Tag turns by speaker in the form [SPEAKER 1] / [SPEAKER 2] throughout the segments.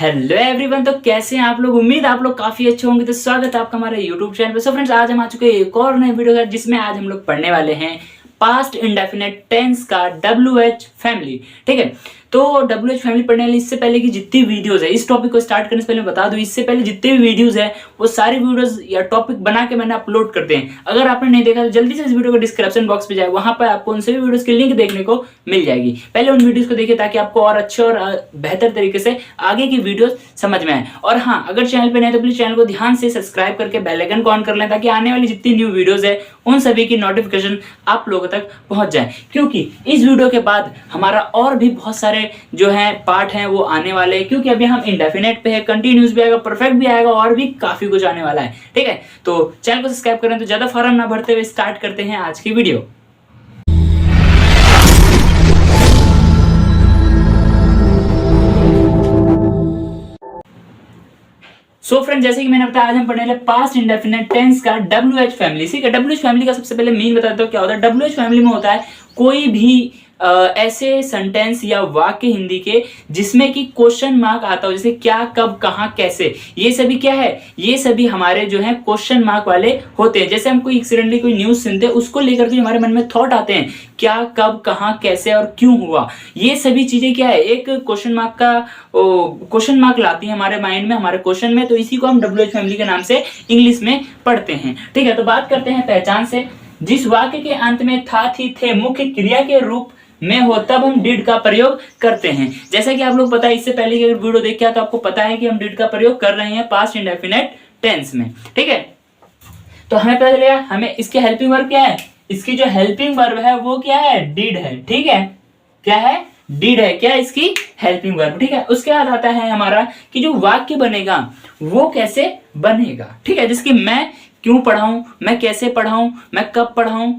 [SPEAKER 1] Hello everyone, तो कैसे हैं आप लोग। उम्मीद आप लोग काफी अच्छे होंगे। तो स्वागत है आपका हमारे यूट्यूब चैनल पे। सो फ्रेंड्स, आज हम आ चुके हैं एक और नए वीडियो का, जिसमें आज हम लोग पढ़ने वाले हैं पास्ट इंडेफिनेट टेंस का WH फैमिली। ठीक है, तो WH फैमिली पढ़ने वाली इससे पहले की जितनी वीडियोस है, इस टॉपिक को स्टार्ट करने से पहले बता दूं, इससे पहले जितने भी वीडियोस है वो सारी वीडियोस या टॉपिक बना के मैंने अपलोड करते हैं। अगर आपने नहीं देखा तो जल्दी से इस वीडियो को डिस्क्रिप्शन बॉक्स पे जाए, वहां पर आपको उन सभी वीडियोस की लिंक देखने को मिल जाएगी। पहले उन वीडियोस को देखिए ताकि आपको और अच्छे और बेहतर तरीके से आगे की वीडियोस समझ में आए। और हाँ, अगर चैनल पे नए तो प्लीज चैनल को ध्यान से सब्सक्राइब करके बेल आइकन को ऑन कर लें, ताकि आने वाली जितनी न्यू वीडियोस है उन सभी की नोटिफिकेशन आप लोगों तक पहुंच जाए। क्योंकि इस वीडियो के बाद हमारा और भी बहुत सारे जो है पार्ट हैं वो आने वाले हैं, क्योंकि अभी हम इंडेफिनेट पे है, कंटिन्यूस भी आएगा, परफेक्ट भी आएगा और भी काफी कुछ आने वाला है। ठीक है, तो चैनल को सब्सक्राइब करें। तो ज्यादा फॉर्म ना भरते हुए स्टार्ट करते हैं आज की वीडियो। सो फ्रेंड, जैसे कि मैंने बताया, आज हम पढ़ने वाले पास्ट इंडेफिनेट टेंस का WH फैमिली। ठीक है, WH फैमिली का सबसे पहले मीन बताता हूं क्या होता है। WH फैमिली में होता है कोई भी ऐसे सेंटेंस या वाक्य हिंदी के जिसमें कि क्वेश्चन मार्क आता हो, जैसे क्या, कब, कहां, कैसे। ये सभी क्या है, ये सभी हमारे जो है क्वेश्चन मार्क वाले होते हैं। जैसे हम कोई एक्सीडेंटली कोई न्यूज सुनते हैं, उसको लेकर के हमारे मन में थॉट आते हैं, क्या, कब, कहां, कैसे और क्यों हुआ। ये सभी चीजें क्या है, एक क्वेश्चन मार्क का क्वेश्चन मार्क लाती है हमारे माइंड में, हमारे क्वेश्चन में। तो इसी को हम WH फैमिली के नाम से इंग्लिश में पढ़ते हैं। ठीक है, तो बात करते हैं पहचान से। जिस वाक्य के अंत में था, थी, थे मुख्य क्रिया के रूप में हो, तब हम डिड का प्रयोग करते हैं। जैसा कि आप लोग पता है, इससे पहले की अगर वीडियो देखा तो आपको पता है कि हम डिड का प्रयोग कर रहे हैं पास्ट इंडेफिनेट टेंस में। ठीक है, तो हमें पता चलेगा हमें इसके हेल्पिंग वर्ब क्या है। इसकी जो हेल्पिंग वर्ब है वो क्या है, डिड है। ठीक है, क्या है, डिड है। क्या इसकी हेल्पिंग वर्ब। ठीक है, उसके बाद आता है हमारा कि जो वाक्य बनेगा वो कैसे बनेगा। ठीक है, जिसकी मैं क्यों पढ़ाऊं, मैं कैसे पढ़ाऊं, मैं कब पढ़ाऊं,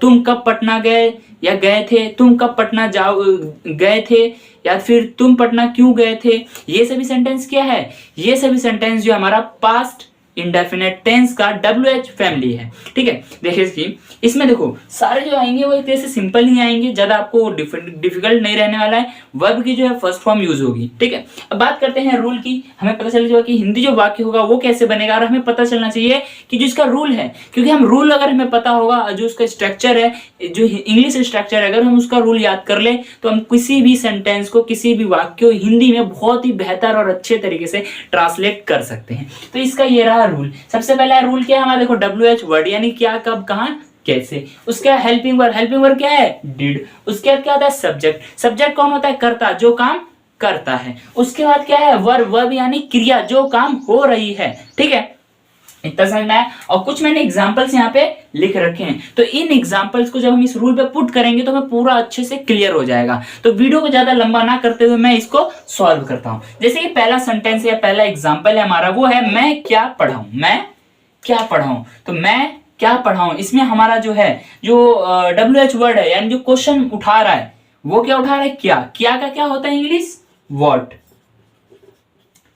[SPEAKER 1] तुम कब पटना गए या गए थे, तुम कब पटना गए थे, या फिर तुम पटना क्यों गए थे। ये सभी सेंटेंस क्या है, ये सभी सेंटेंस जो हमारा पास्ट इंडेफिनेट टेंस का WH फैमिली है। ठीक है, देखिए इसमें देखो सारे जो आएंगे वो एक तरह से सिंपल ही आएंगे, ज्यादा आपको डिफिकल्ट नहीं रहने वाला है। वर्ब की जो है फर्स्ट फॉर्म यूज होगी। ठीक है, अब बात करते हैं रूल की। हमें पता चल जाएगा कि हिंदी जो वाक्य होगा वो कैसे बनेगा, और हमें पता चलना चाहिए कि जो इसका रूल है, क्योंकि हम रूल अगर हमें पता होगा, जो उसका स्ट्रक्चर है, जो इंग्लिश स्ट्रक्चर है, अगर हम उसका रूल याद कर ले तो हम किसी भी सेंटेंस को, किसी भी वाक्य को हिंदी में बहुत ही बेहतर और अच्छे तरीके से ट्रांसलेट कर सकते हैं। तो इसका ये रहा रूल। सबसे पहला रूल क्या है हमारा, देखो WH वर्ड यानी क्या, कब, कहां, कैसे। उसका हेल्पिंग वर्ब, हेल्पिंग वर्ब क्या है, डिड। उसके बाद क्या होता है सब्जेक्ट। सब्जेक्ट कौन होता है, कर्ता, जो काम करता है। उसके बाद क्या है वर्ब, वर्ब यानी क्रिया, जो काम हो रही है। ठीक है, इतना समझना है। और कुछ मैंने एग्जांपल्स यहाँ पे लिख रखे हैं, तो इन एग्जांपल्स को जब हम इस रूल पे पुट करेंगे तो हमें पूरा अच्छे से क्लियर हो जाएगा। तो वीडियो को ज्यादा लंबा ना करते हुए मैं इसको सॉल्व करता हूं। जैसे कि पहला सेंटेंस या पहला एग्जांपल है हमारा, वो है मैं क्या पढ़ाऊं। मैं क्या पढ़ाऊं, तो मैं क्या पढ़ाऊं, इसमें हमारा जो है जो WH वर्ड है, यानी जो क्वेश्चन उठा रहा है वो क्या उठा रहा है, क्या। क्या का क्या होता है इंग्लिश, व्हाट।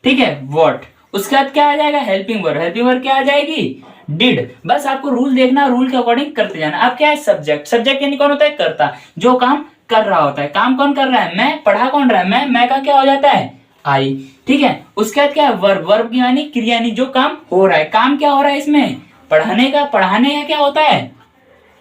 [SPEAKER 1] ठीक है, व्हाट। उसके बाद क्या आ जाएगा, हेल्पिंग वर्ब। हेल्पिंग वर्ब क्या आ जाएगी, डिड। बस आपको रूल देखना, रूल के अकॉर्डिंग करते जाना। अब क्या है सब्जेक्ट। सब्जेक्ट यानी कौन होता है, कर्ता, जो काम कर रहा होता है। काम कौन कर रहा है, मैं। पढ़ा कौन रहा है, मैं का क्या हो जाता है, आई। ठीक है, उसके बाद क्या है वर्ब। वर्ब यानी क्रिया, यानी जो काम हो रहा है। काम क्या हो रहा है इसमें, पढ़ाने का। पढ़ाने का क्या होता है,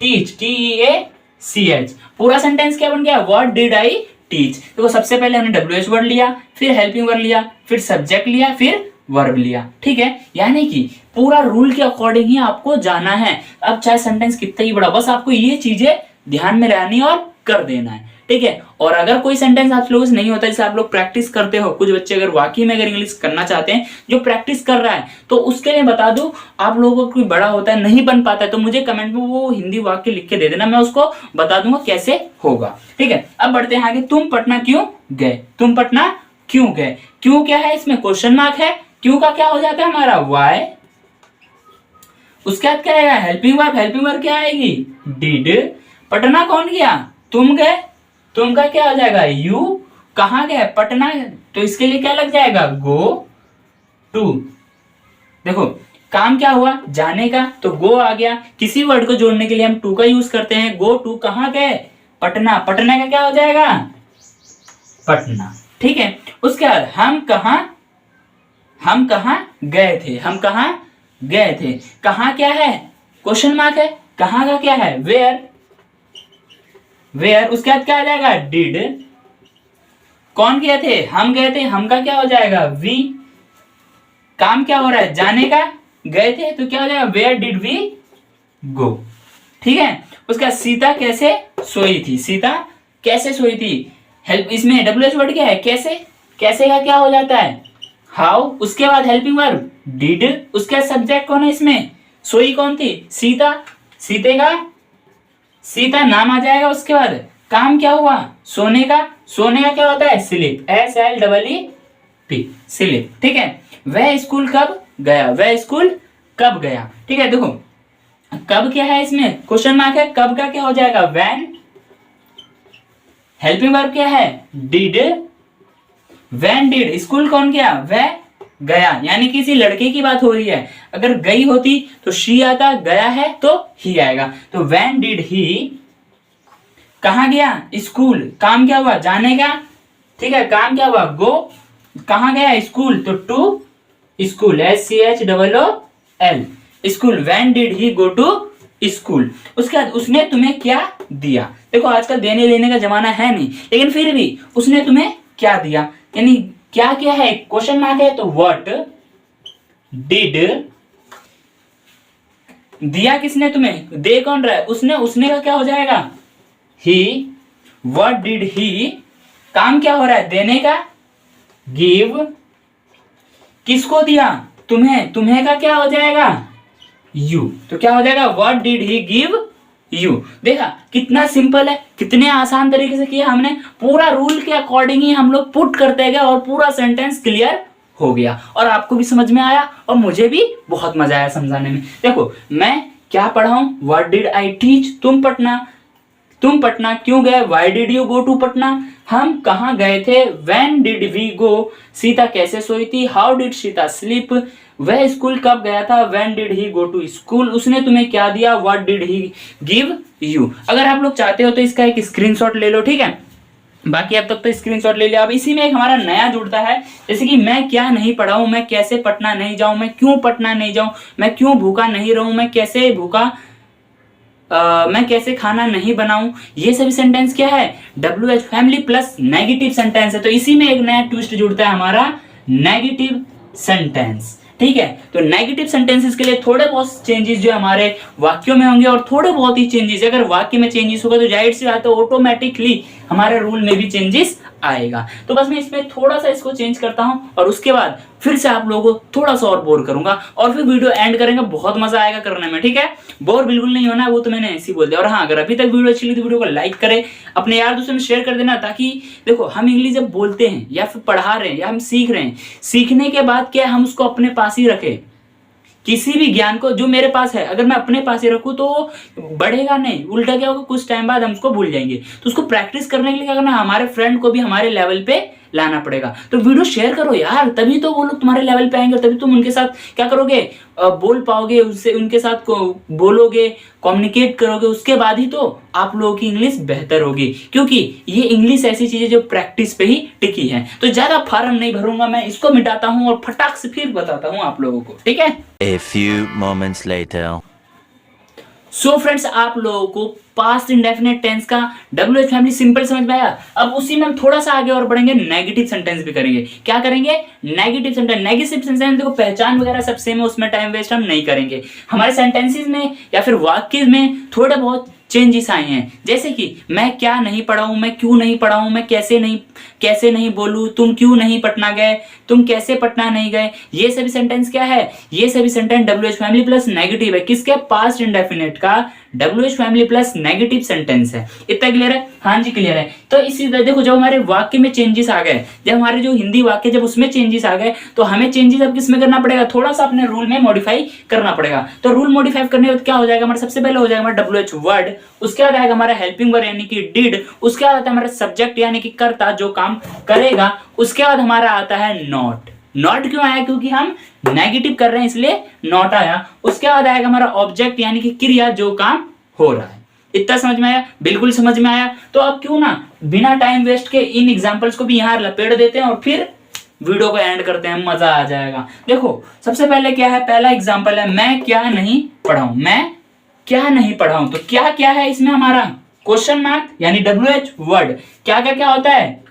[SPEAKER 1] टीच, TEACH। पूरा सेंटेंस क्या बन गया, व्हाट डिड आई टीच। देखो सबसे पहले हमने WH वर्ड लिया, फिर हेल्पिंग वर्ब लिया, फिर सब्जेक्ट लिया, फिर वर्ब लिया। ठीक है, यानी कि पूरा रूल के अकॉर्डिंग ही आपको जाना है। अब चाहे सेंटेंस कितना ही बड़ा, बस आपको ये चीजें ध्यान में रहनी और कर देना है। ठीक है, और अगर कोई सेंटेंस आप लोगों से नहीं होता, जैसे आप लोग प्रैक्टिस करते हो, कुछ बच्चे अगर वाकई में अगर इंग्लिश करना चाहते हैं, जो प्रैक्टिस कर रहा है, तो उसके लिए बता दूं, आप लोगों को कोई बड़ा होता है नहीं बन पाता है तो मुझे कमेंट में वो हिंदी वाक्य लिख के दे देना, मैं उसको बता दूंगा कैसे होगा। ठीक है, अब बढ़ते हैं आगे। तुम पटना क्यों गए। तुम पटना क्यों गए। क्यों क्या है, इसमें क्वेश्चन मार्क है। क्यों का क्या हो जाता है हमारा, वाई। उसके बाद क्या आएगा, हेल्पिंग वर्ब। हेल्पिंग वर्ब क्या आएगी, डिड। पटना कौन गया, तुम गए। तुम का क्या हो जाएगा, यू। कहां गए, पटना, तो इसके लिए क्या लग जाएगा, गो टू। देखो काम क्या हुआ, जाने का, तो गो आ गया। किसी वर्ड को जोड़ने के लिए हम टू का यूज करते हैं। गो टू, कहां गए, पटना। पटना का क्या हो जाएगा, पटना। ठीक है। उसके बाद हम कहाँ गए थे, हम कहाँ गए थे, कहाँ क्या है, क्वेश्चन मार्क है, कहाँ का क्या है, वेयर। उसके बाद क्या आ जाएगा, डिड। कौन गए थे, हम गए थे, हम का क्या हो जाएगा, वी। काम क्या हो रहा है, जाने का, गए थे तो क्या हो जाएगा, वेयर डिड वी गो। ठीक है। उसके बाद सीता कैसे सोई थी, सीता कैसे सोई थी, हेल्प, इसमें डब्ल्यू एच वर्ड क्या है, कैसे, कैसे का क्या हो जाता है, हाउ। उसके बाद हेल्पिंग वर्ब डिड। उसके बाद सब्जेक्ट कौन है इसमें, सोई कौन थी, सीता, सीता नाम आ जाएगा। उसके बाद काम क्या हुआ, सोने का, सोने का क्या होता है, स्लीप, SLEEP, स्लीप। ठीक है। वह स्कूल कब गया, वह स्कूल कब गया। ठीक है। देखो कब क्या है, इसमें क्वेश्चन मार्क है, कब का क्या हो जाएगा, व्हेन। हेल्पिंग वर्ब क्या है, डिड। व्हेन डिड स्कूल कौन गया, वह गया, यानी किसी लड़के की बात हो रही है। अगर गई होती तो शी आता, गया है तो ही आएगा। तो व्हेन डिड ही, कहाँ गया, स्कूल, काम क्या हुआ, जाने का। ठीक है। काम क्या हुआ, गो, कहाँ गया, स्कूल, तो to school, SCHOOL, school. When did he go to school. उसके बाद उसने तुम्हें क्या दिया। देखो आजकल देने लेने का जमाना है नहीं, लेकिन फिर भी उसने तुम्हें क्या दिया, यानी क्या क्या है, क्वेश्चन मार्क है, तो व्हाट डिड, दिया किसने तुम्हें, दे कौन रहा है, उसने, उसने का क्या हो जाएगा, ही। व्हाट डिड ही, काम क्या हो रहा है, देने का, गिव, किसको दिया, तुम्हें, तुम्हें का क्या हो जाएगा, यू। तो क्या हो जाएगा, what did he give you. देखा कितना सिंपल है, कितने आसान तरीके से किया हमने, पूरा रूल के अकॉर्डिंग ही हम लोग पुट करते गए और पूरा सेंटेंस क्लियर हो गया, और आपको भी समझ में आया और मुझे भी बहुत मजा आया समझाने में। देखो मैं क्या पढ़ाऊं, व्हाट डिड आई टीच, तुम पटना क्यों गए, why did you go to Patna, हम कहाँ गए थे, when did we go, Sita कैसे सोई थी, हाउ डिड सीता स्लीप, वह स्कूल कब गया था, when did he go to school, उसने तुम्हें क्या दिया, what did he give you. अगर आप लोग चाहते हो तो इसका एक स्क्रीनशॉट ले लो। ठीक है। बाकी अब तक तो स्क्रीनशॉट ले लिया। अब इसी में एक हमारा नया जुड़ता है, जैसे कि मैं क्या नहीं पढ़ाऊं, मैं कैसे पटना नहीं जाऊं, मैं क्यों पटना नहीं जाऊं, मैं क्यों भूखा नहीं रहूं, मैं कैसे भूखा मैं कैसे खाना नहीं बनाऊं। ये सभी सेंटेंस क्या है, WH family plus negative sentence है। तो इसी में एक नया ट्विस्ट जुड़ता है हमारा, नेगेटिव सेंटेंस। ठीक है। तो नेगेटिव सेंटेंसेस के लिए थोड़े बहुत चेंजेस जो हमारे वाक्यों में होंगे, और थोड़े बहुत ही चेंजेस, अगर वाक्य में चेंजेस होगा तो जाहिर सी बात है ऑटोमेटिकली हमारे रूल में भी चेंजेस आएगा। तो बस मैं इसमें थोड़ा सा इसको चेंज करता हूं, और उसके बाद फिर से आप लोगों को थोड़ा सा और बोर करूंगा, और फिर वीडियो एंड करेंगे, बहुत मजा आएगा करने में। ठीक है। बोर बिल्कुल नहीं होना, वो तो मैंने ऐसे ही बोल दिया। और हाँ, अगर अभी तक वीडियो अच्छी लगी तो वीडियो को लाइक करें, अपने यार दोस्तों में शेयर कर देना, ताकि देखो हम इंग्लिश जब बोलते हैं या फिर पढ़ा रहे हैं या हम सीख रहे हैं, सीखने के बाद क्या हम उसको अपने पास ही रखें। किसी भी ज्ञान को जो मेरे पास है अगर मैं अपने पास ही रखूं तो बढ़ेगा नहीं, उल्टा क्या होगा, कुछ टाइम बाद हम उसको भूल जाएंगे। तो उसको प्रैक्टिस करने के लिए क्या करना, हमारे फ्रेंड को भी हमारे लेवल पे लाना पड़ेगा। तो वीडियो शेयर करो यार, तभी तो वो लोग तुम्हारे लेवल पे आएंगे, तभी तुम उनके साथ क्या करोगे, बोल पाओगे, उससे उनके साथ बोलोगे, कम्युनिकेट करोगे, उसके बाद ही तो आप लोगों की इंग्लिश बेहतर होगी। क्योंकि ये इंग्लिश ऐसी चीज है जो प्रैक्टिस पे ही टिकी है। तो ज्यादा फार्म नहीं भरूंगा, मैं इसको मिटाता हूं और फटाक से फिर बताता हूं आप लोगों को। ठीक है।
[SPEAKER 2] A few moments later.
[SPEAKER 1] So friends, आप लोगों को पास्ट इंडेफिनिट टेंस का WH फैमिली सिंपल समझ में आया। अब उसी में हम थोड़ा सा आगे और बढ़ेंगे, नेगेटिव सेंटेंस भी करेंगे। क्या करेंगे, नेगेटिव सेंटेंस। नेगेटिव सेंटेंस देखो पहचान वगैरह सब सेम है, उसमें टाइम वेस्ट हम नहीं करेंगे। हमारे सेंटेंसेस में या फिर वाक्य में थोड़े बहुत चेंजेस आए हैं, जैसे कि मैं क्या नहीं पढ़ा हूं, मैं क्यों नहीं पढ़ा हूं, मैं कैसे नहीं बोलूं, तुम क्यों नहीं पटना गए, तुम कैसे पटना नहीं गए। ये सभी सेंटेंस क्या है, ये सभी sentence WH family plus negative है। किसके, पास्ट इंडेफिनिट का WH family plus negative sentence है। इतना क्लियर है, हाँ जी क्लियर है। तो इसी तरह देखो, जब हमारे वाक्य में चेंजेस आ गए, जब हमारे जो हिंदी वाक्य जब उसमें चेंजेस आ गए, तो हमें चेंजेस अब किसमें करना पड़ेगा, थोड़ा सा अपने रूल में मॉडिफाई करना पड़ेगा। तो रूल मॉडिफाई करने के बाद क्या हो जाएगा, हमारा सबसे पहले हो जाएगा हमारा WH वर्ड, उसके बाद आएगा हमारा हेल्पिंग वर्ब यानी कि डिड, उसके बाद आता है हमारा सब्जेक्ट यानी कि कर्ता जो काम करेगा, उसके बाद हमारा आता है नॉट। नॉट क्यों आया, क्योंकि हम नेगेटिव कर रहे हैं इसलिए नॉट आया। उसके बाद आएगा हमारा ऑब्जेक्ट यानी कि क्रिया जो काम हो रहा है। इतना समझ में आया? बिल्कुल समझ में आया। तो अब क्यों ना बिना टाइम वेस्ट के इन एग्जांपल्स को भी यहाँ लपेट देते हैं और फिर वीडियो को एंड करते हैं, मजा आ जाएगा। देखो सबसे पहले क्या है, पहला एग्जांपल है मैं क्या नहीं पढ़ा हूं, मैं क्या नहीं पढ़ा हूं। तो क्या क्या है इसमें हमारा क्वेश्चन मार्क यानी WH वर्ड, क्या क्या क्या होता है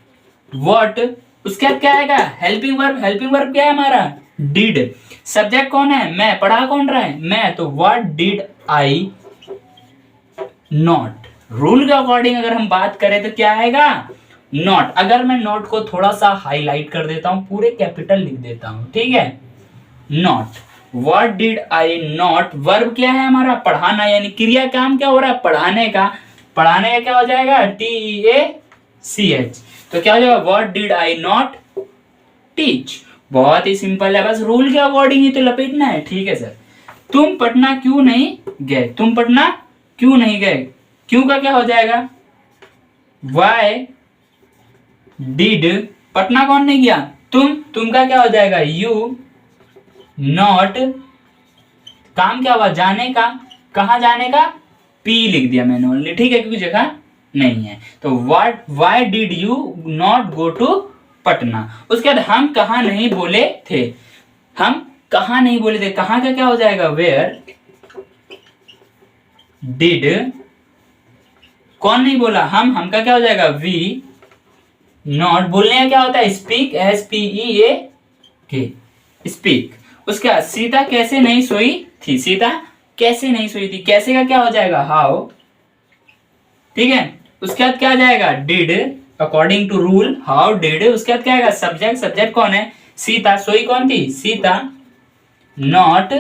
[SPEAKER 1] व्हाट, उसके बाद क्या आएगा हेल्पिंग वर्ब, हेल्पिंग वर्ब क्या है हमारा डिड, सब्जेक्ट कौन है मैं, पढ़ा कौन रहा है मैं, तो what did I not. Rule के अकॉर्डिंग अगर हम बात करें तो क्या आएगा नॉट। अगर मैं नॉट को थोड़ा सा हाईलाइट कर देता हूं, पूरे कैपिटल लिख देता हूं, ठीक है, not. What did I not, verb क्या है हमारा पढ़ाना, यानी क्रिया काम क्या हो रहा है पढ़ाने का, पढ़ाने का क्या हो जाएगा TEACH। तो क्या हो जाएगा what did I not teach. बहुत ही सिंपल है, बस रूल के अकॉर्डिंग ही तो लपेटना है, ठीक है सर। तुम पटना क्यों नहीं गए, तुम पटना क्यों नहीं गए, क्यों का क्या हो जाएगा वाई डिड, पटना कौन नहीं गया तुम का क्या हो जाएगा यू नॉट, काम क्या हुआ जाने का, कहां जाने का पी लिख दिया मैंने ओनली, ठीक है, क्योंकि जगह नहीं है। तो what why did you not go to Patna. उसके बाद हम कहा नहीं बोले थे, हम कहा नहीं बोले थे, कहां का क्या हो जाएगा वेयर डिड, कौन नहीं बोला हम का क्या हो जाएगा वी नॉट, बोलने का क्या होता है स्पीक, SPEAK स्पीक। उसके बाद सीता कैसे नहीं सोई थी, सीता कैसे नहीं सोई थी, कैसे का क्या हो जाएगा हाउ, ठीक है। उसके बाद क्या आ जाएगा did according to rule how did. उसके बाद क्या आएगा सब्जेक्ट, सब्जेक्ट कौन है सीता, सोई कौन थी सीता, नॉट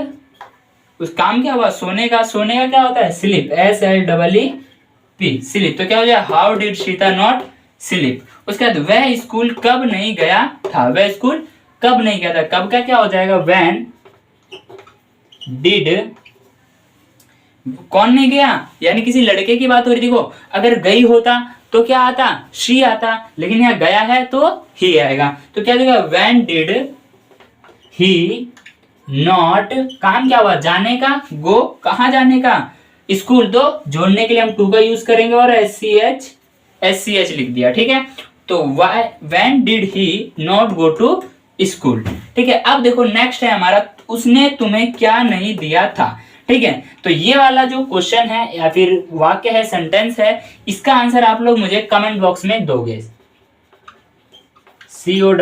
[SPEAKER 1] उस काम क्या हुआ सोने का, सोने का क्या होता है स्लीप, SLEEP स्लीप। तो क्या हो जाएगा how did Sita not sleep. उसके बाद वह स्कूल कब नहीं गया था, वह स्कूल कब नहीं गया था, कब का क्या हो जाएगा व्हेन डिड, कौन नहीं गया यानी किसी लड़के की बात हो रही थी, देखो अगर गई होता तो क्या आता शी आता, लेकिन यहाँ गया है तो ही आएगा। तो क्या देगा व्हेन डिड ही नॉट, काम क्या हुआ जाने का, गो कहां जाने का स्कूल, तो जोड़ने के लिए हम टू का यूज करेंगे और SCH लिख दिया, ठीक है। तो when did he not go to school, ठीक है। अब देखो नेक्स्ट है हमारा उसने तुम्हें क्या नहीं दिया था, ठीक है। तो ये वाला जो क्वेश्चन है या फिर वाक्य है सेंटेंस है, इसका आंसर आप लोग मुझे कमेंट बॉक्स में दोगे, CO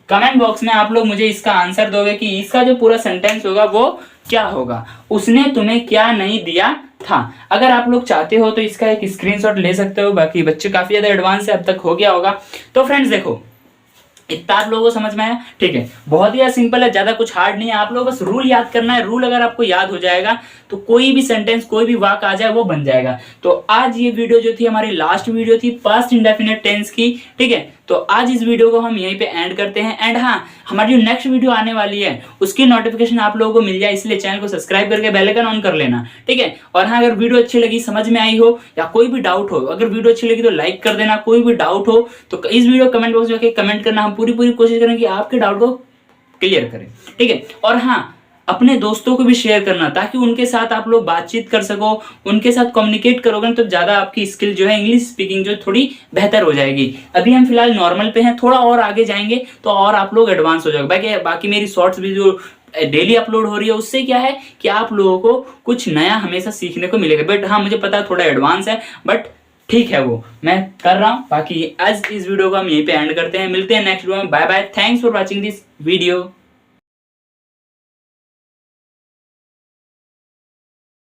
[SPEAKER 1] कमेंट बॉक्स में आप लोग मुझे इसका आंसर दोगे कि इसका जो पूरा सेंटेंस होगा वो क्या होगा, उसने तुम्हें क्या नहीं दिया था। अगर आप लोग चाहते हो तो इसका एक स्क्रीनशॉट ले सकते हो, बाकी बच्चे काफी ज्यादा एडवांस है, अब तक हो गया होगा। तो फ्रेंड्स देखो इतना आप लोगों को समझ में आया, ठीक है, बहुत ही सिंपल है, ज्यादा कुछ हार्ड नहीं है। आप लोग बस रूल याद करना है, रूल अगर आपको याद हो जाएगा तो कोई भी सेंटेंस कोई भी वाक्य आ जाए वो बन जाएगा। तो आज ये वीडियो जो थी हमारी लास्ट वीडियो थी पास्ट इंडेफिनिट टेंस की, ठीक है। तो आज इस वीडियो को हम यहीं पे एंड करते हैं। एंड हाँ, हमारी जो नेक्स्ट वीडियो आने वाली है उसकी नोटिफिकेशन आप लोगों को मिल जाए, इसलिए चैनल को सब्सक्राइब करके बेल आइकन ऑन कर लेना, ठीक है। और हाँ, अगर वीडियो अच्छी लगी, समझ में आई हो या कोई भी डाउट हो, अगर वीडियो अच्छी लगी तो लाइक कर देना, कोई भी डाउट हो तो इस वीडियो कमेंट बॉक्स में जाके कमेंट करना, हम पूरी कोशिश करेंगे कि आपके डाउट को क्लियर करें, ठीक है। और हाँ, अपने दोस्तों को भी शेयर करना ताकि उनके साथ आप लोग बातचीत कर सको, उनके साथ कम्युनिकेट करोगे तो ज्यादा आपकी स्किल जो है इंग्लिश स्पीकिंग जो थोड़ी बेहतर हो जाएगी। अभी हम फिलहाल नॉर्मल पे हैं, थोड़ा और आगे जाएंगे तो और आप लोग एडवांस हो जाओगे। बाकी मेरी शॉर्ट्स भी जो डेली अपलोड हो रही है उससे क्या है कि आप लोगों को कुछ नया हमेशा सीखने को मिलेगा। बट हाँ, मुझे पता है थोड़ा एडवांस है, बट ठीक है, वो मैं कर रहा हूँ। बाकी आज इस वीडियो को हम यहीं पे एंड करते हैं, मिलते हैं नेक्स्ट वीडियो में। Bye bye, thanks for watching this video.